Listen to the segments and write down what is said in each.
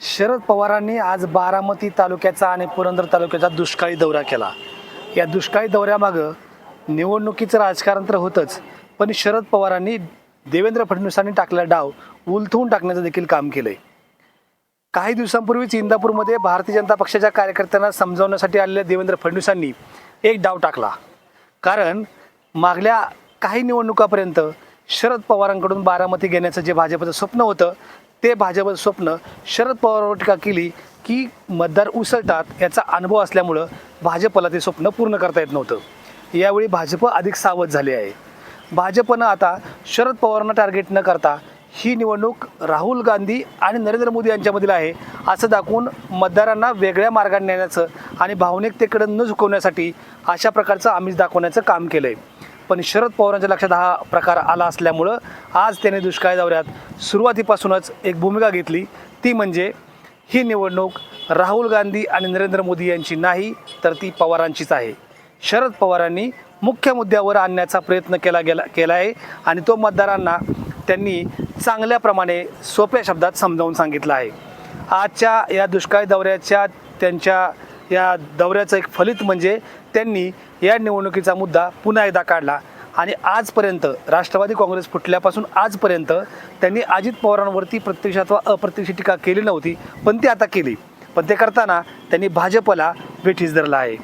शरद पवारांनी आज बारामती तालुक्याचा आणि पुरंदर तालुक्याचा दुष्काळी दौरा केला। या दुष्काळी दौऱ्यामागं निवडणुकीचं राजकारण तर होतंच, पण शरद पवारांनी देवेंद्र फडणवीसांनी टाकलेला डाव उलथवून टाकण्याचं देखील काम केलंय। काही दिवसांपूर्वीच इंदापूरमध्ये भारतीय जनता पक्षाच्या कार्यकर्त्यांना समजावण्यासाठी आलेल्या देवेंद्र फडणवीसांनी एक डाव टाकला। कारण मागल्या काही निवडणुकापर्यंत शरद पवारांकडून बारामती घेण्याचं जे भाजपचं स्वप्न होतं, ते भाजपचं स्वप्न शरद पवारांवर टीका केली की मतदार उसळतात याचा अनुभव असल्यामुळं भाजपला ते स्वप्न पूर्ण करता येत नव्हतं। यावेळी भाजप अधिक सावध झाले आहे। भाजपनं आता शरद पवारांना टार्गेट न करता ही निवडणूक राहुल गांधी आणि नरेंद्र मोदी यांच्यामधील आहे असं दाखवून मतदारांना वेगळ्या मार्गाने नेण्याचं आणि भावनिकतेकडे न झुकवण्यासाठी अशा प्रकारचं आमिष दाखवण्याचं काम केलं आहे। पण शरद पवारांच्या लक्षात हा प्रकार आला असल्यामुळं आज त्याने दुष्काळी दौऱ्यात सुरुवातीपासूनच एक भूमिका घेतली, ती म्हणजे ही निवडणूक राहुल गांधी आणि नरेंद्र मोदी यांची नाही तर ती पवारांचीच आहे। शरद पवारांनी मुख्य मुद्द्यावर आणण्याचा प्रयत्न केला आहे आणि तो मतदारांना त्यांनी चांगल्याप्रमाणे सोप्या शब्दात समजावून सांगितलं आहे। आजच्या या दुष्काळी दौऱ्याच्या त्यांच्या या दौऱ्याचं एक फलित म्हणजे त्यांनी या निवडणुकीचा मुद्दा पुन्हा एकदा काढला आणि आजपर्यंत राष्ट्रवादी काँग्रेस फुटल्यापासून आजपर्यंत त्यांनी अजित पवारांवरती प्रत्यक्ष अथवा अप्रत्यक्ष टीका केली नव्हती, पण ती आता केली। पण ते करताना त्यांनी भाजपला वेठीस धरलं आहे।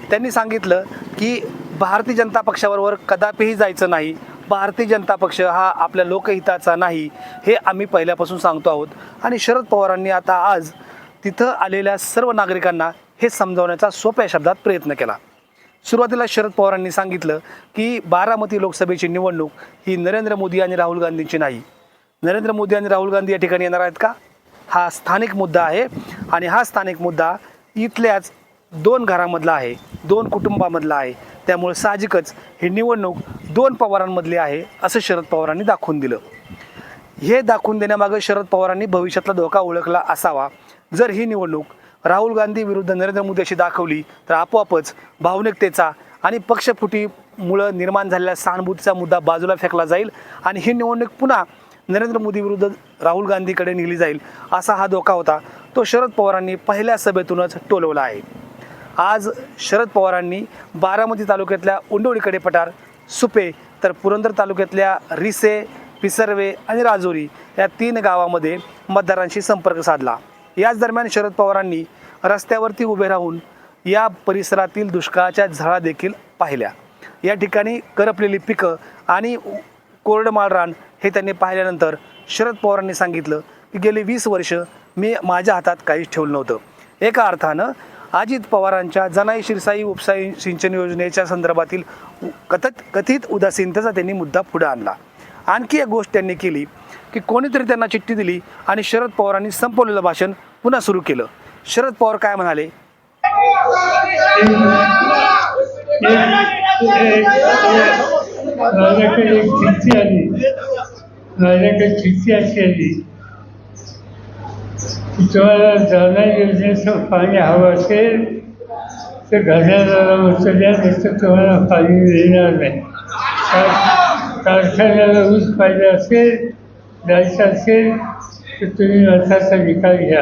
त्यांनी सांगितलं की भारतीय जनता पक्षाबरोबर कदापिही जायचं नाही, भारतीय जनता पक्ष हा आपल्या लोकहिताचा नाही, हे आम्ही पहिल्यापासून सांगतो आहोत। आणि शरद पवारांनी आता आज तिथं आलेल्या सर्व नागरिकांना हे समजावण्याचा सोप्या शब्दात प्रयत्न केला। सुरुवातीला शरद पवारांनी सांगितलं की बारामती लोकसभेची निवडणूक ही नरेंद्र मोदी आणि राहुल गांधींची नाही। नरेंद्र मोदी आणि राहुल गांधी या ठिकाणी येणार आहेत का? हा स्थानिक मुद्दा आहे आणि हा स्थानिक मुद्दा इथल्याच दोन घरामधला आहे, दोन कुटुंबामधला आहे। त्यामुळे साहजिकच ही निवडणूक दोन पवारांमधली आहे असं शरद पवारांनी दाखवून दिलं। हे दाखवून देण्यामागे शरद पवारांनी भविष्यातला धोका ओळखला असावा। जर ही निवडणूक राहुल गांधी विरुद्ध नरेंद्र मोदी अशी दाखवली तर आपोआपच भावनिकतेचा आणि पक्षफुटीमुळं निर्माण झालेल्या सहानुभूतीचा मुद्दा बाजूला फेकला जाईल आणि ही निवडणूक पुन्हा नरेंद्र मोदी विरुद्ध राहुल गांधीकडे नेली जाईल असा हा धोका होता, तो शरद पवारांनी पहिल्या सभेतूनच टोलवला आहे। आज शरद पवारांनी बारामती तालुक्यातल्या उंडवळीकडे पठार, सुपे तर पुरंदर तालुक्यातल्या रिसे, पिसर्वे आणि राजोरी या तीन गावामध्ये मतदारांशी संपर्क साधला। याच दरम्यान शरद पवारांनी रस्त्यावरती उभे राहून या परिसरातील दुष्काळाच्या झळा देखील पाहिल्या। या ठिकाणी करपलेली पिकं आणि कोरडं रान हे त्यांनी पाहिल्यानंतर शरद पवारांनी सांगितलं की गेली 20 वर्ष मी माझ्या हातात काहीच ठेवलं नव्हतं। एका अर्थानं अजित पवारांच्या जनाई शिरसाई उपसाई सिंचन योजनेच्या संदर्भातील कथित उदासीनतेचा त्यांनी मुद्दा पुढे आणला। आणखी एक गोष्ट त्यांनी केली की कोणीतरी त्यांना चिठ्ठी दिली आणि शरद पवारांनी संपवलेलं भाषण पुन्हा सुरू केलं। शरद पवार काय म्हणाले? चिठ्ठी अशी आली की तुम्हाला जनाई योजनेचं पाणी हवं असेल तर घराला उत्तर द्या, नसतं तुम्हाला पाणी मिळणार नाही। कारखान्याला ऊस पाहिजे असेल, जायचं असेल तर तुम्ही नंतरचा निकाल घ्या,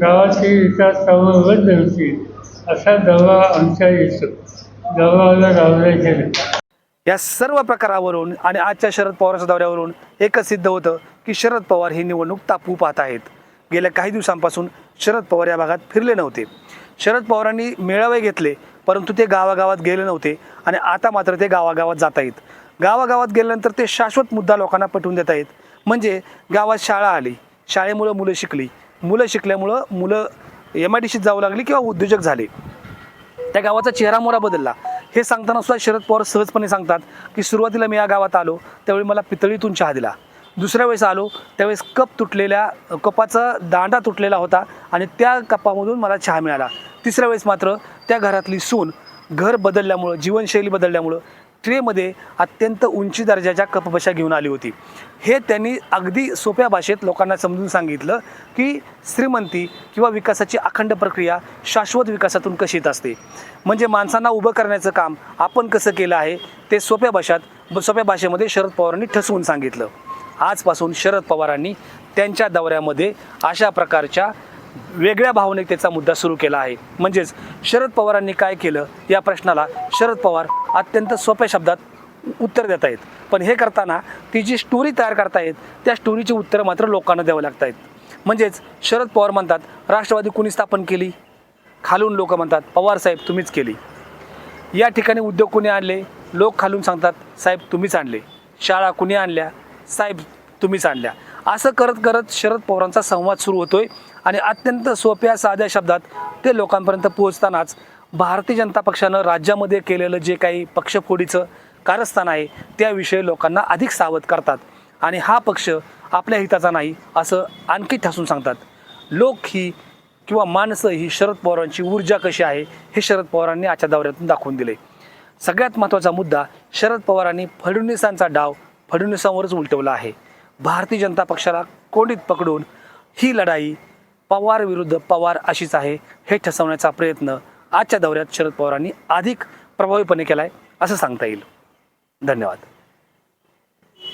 गावाची विकास कामं बंद होतील असा दावा आमच्या येतो। दावाला गावला गेलं। या सर्व प्रकारावरून आणि आजच्या शरद पवारांच्या दौऱ्यावरून एकच सिद्ध होतं की शरद पवार ही निवडणूक तापवू पाहत आहेत। गेल्या काही दिवसांपासून शरद पवार या भागात फिरले नव्हते। शरद पवारांनी मेळावे घेतले, परंतु ते गावागावात गेले नव्हते आणि आता मात्र ते गावागावात जात आहेत। गावागावात गेल्यानंतर ते शाश्वत मुद्दा लोकांना पटवून देत आहेत। म्हणजे गावात शाळा आली, शाळेमुळं मुलं शिकली, मुलं शिकल्यामुळं मुलं MIDCत जाऊ लागली किंवा उद्योजक झाले, त्या गावाचा चेहरामोहरा बदलला। हे सांगताना सुद्धा शरद पवार सहजपणे सांगतात की सुरुवातीला मी या गावात आलो त्यावेळी मला पितळीतून चहा दिला, दुसऱ्या वेळेस आलो त्यावेळेस कपाचा दांडा तुटलेला होता आणि त्या कपामधून मला चहा मिळाला, तिसऱ्या वेळेस मात्र त्या घरातली सून घर बदलल्यामुळं, जीवनशैली बदलल्यामुळं ट्रेमध्ये अत्यंत उंची दर्जाच्या कपबशा घेऊन आली होती। हे त्यांनी अगदी सोप्या भाषेत लोकांना समजून सांगितलं की श्रीमंती किंवा विकासाची अखंड प्रक्रिया शाश्वत विकासातून कशी येत असते। म्हणजे माणसांना उभं करण्याचं काम आपण कसं केलं आहे ते सोप्या भाषेमध्ये शरद पवारांनी ठसवून सांगितलं। आजपासून शरद पवारांनी त्यांच्या दौऱ्यामध्ये अशा प्रकारच्या वेगळ्या भावनिकतेचा मुद्दा सुरू केला आहे. म्हणजेच शरद पवारांनी काय केलं या प्रश्नाला शरद पवार अत्यंत सोप्या शब्दात उत्तर देत आहेत. पण हे करताना ती जी स्टोरी तयार करतायत त्या स्टोरीची उत्तरं मात्र लोकांना द्यावं लागत आहेत. म्हणजेच शरद पवार म्हणतात राष्ट्रवादी कुणी स्थापन केली, खालून लोक म्हणतात पवारसाहेब तुम्हीच केली. या ठिकाणी उद्योग कुणी आणले, लोक खालून सांगतात साहेब तुम्हीच आणले. शाळा कुणी आणल्या, साहेब तुम्हीच आणल्या. असं करत करत शरद पवारांचा संवाद सुरू होतोय आणि अत्यंत सोप्या साध्या शब्दात ते लोकांपर्यंत पोहोचतानाच भारतीय जनता पक्षानं राज्यामध्ये केलेलं जे काही पक्षफोडीचं कारस्थान आहे त्याविषयी लोकांना अधिक सावध करतात आणि हा पक्ष आपल्या हिताचा नाही असं आणखी ठासून सांगतात. लोक ही किंवा माणसं ही शरद पवारांची ऊर्जा कशी आहे हे शरद पवारांनी आजच्या दौऱ्यातून दाखवून दिले. सगळ्यात महत्त्वाचा मुद्दा शरद पवारांनी फडणवीसांचा डाव फडणवीसांवरच उलटवला आहे. भारतीय जनता पक्षाला कोंडीत पकडून ही लढाई पवार विरुद्ध पवार अशीच आहे हे ठसवण्याचा प्रयत्न आजच्या दौऱ्यात शरद पवारांनी अधिक प्रभावीपणे केला आहे असं सांगता येईल. धन्यवाद.